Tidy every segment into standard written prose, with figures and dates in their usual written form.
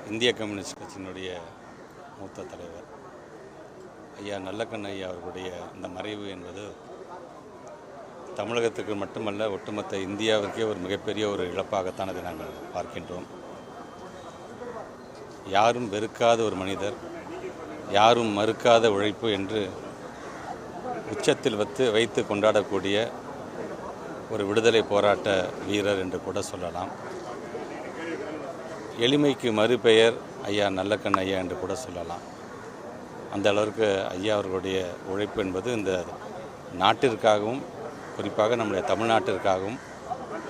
இந்திய கம்யூனிஸ்ட் கட்சியினுடைய மூத்த தலைவர் ஐயா நல்லக்கண்ணு ஐயா அவர்களுடைய இந்த மறைவு என்பது தமிழகத்துக்கு மட்டுமல்ல ஒட்டுமொத்த இந்தியாவிற்கே ஒரு மிகப்பெரிய ஒரு இழப்பாகத்தான் அதை நாங்கள் பார்க்கின்றோம். யாரும் வெறுக்காத ஒரு மனிதர், யாரும் மறுக்காத உழைப்பு என்று உச்சத்தில் வைத்து கொண்டாடக்கூடிய ஒரு விடுதலை போராட்ட வீரர் என்று கூட சொல்லலாம். எளிமைக்கு மறுபெயர் ஐயா நல்லக்கண்ணு ஐயா என்று கூட சொல்லலாம். அந்த அளவிற்கு ஐயா அவர்களுடைய உழைப்பு என்பது இந்த நாட்டிற்காகவும் குறிப்பாக நம்முடைய தமிழ்நாட்டிற்காகவும்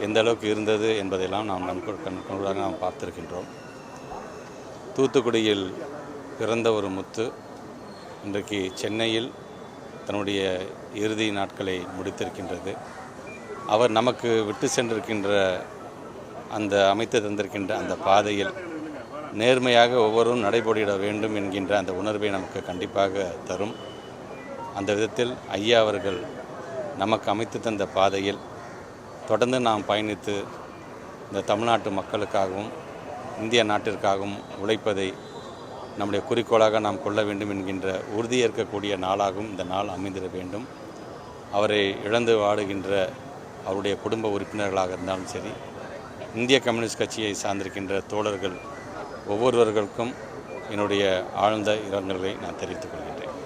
எந்த அளவுக்கு இருந்தது என்பதையெல்லாம் நாம் கண்கூடாக நாம் பார்த்திருக்கின்றோம். தூத்துக்குடியில் பிறந்த ஒரு முத்து இன்றைக்கு சென்னையில் தன்னுடைய இறுதி நாட்களை முடித்திருக்கின்றது. அவர் நமக்கு விட்டு சென்றிருக்கின்ற அந்த அமைத்து தந்திருக்கின்ற அந்த பாதையில் நேர்மையாக ஒவ்வொருவரும் நடைபோடிட வேண்டும் என்கின்ற அந்த உணர்வை நமக்கு கண்டிப்பாக தரும். அந்த விதத்தில் ஐயா அவர்கள் நமக்கு அமைத்து தந்த பாதையில் தொடர்ந்து நாம் பயணித்து இந்த தமிழ்நாட்டு மக்களுக்காகவும் இந்திய நாட்டிற்காகவும் உழைப்பதை நம்முடைய குறிக்கோளாக நாம் கொள்ள வேண்டும் என்கின்ற உறுதியேற்கக்கூடிய நாளாகவும் இந்த நாள் அமைந்திட வேண்டும். அவரை இழந்து வாடுகின்ற அவருடைய குடும்ப உறுப்பினர்களாக இருந்தாலும் சரி, இந்திய கம்யூனிஸ்ட் கட்சியை சார்ந்திருக்கின்ற தோழர்கள் ஒவ்வொருவர்களுக்கும் என்னுடைய ஆழ்ந்த இரங்கல்களை நான் தெரிவித்துக் கொள்கிறேன்.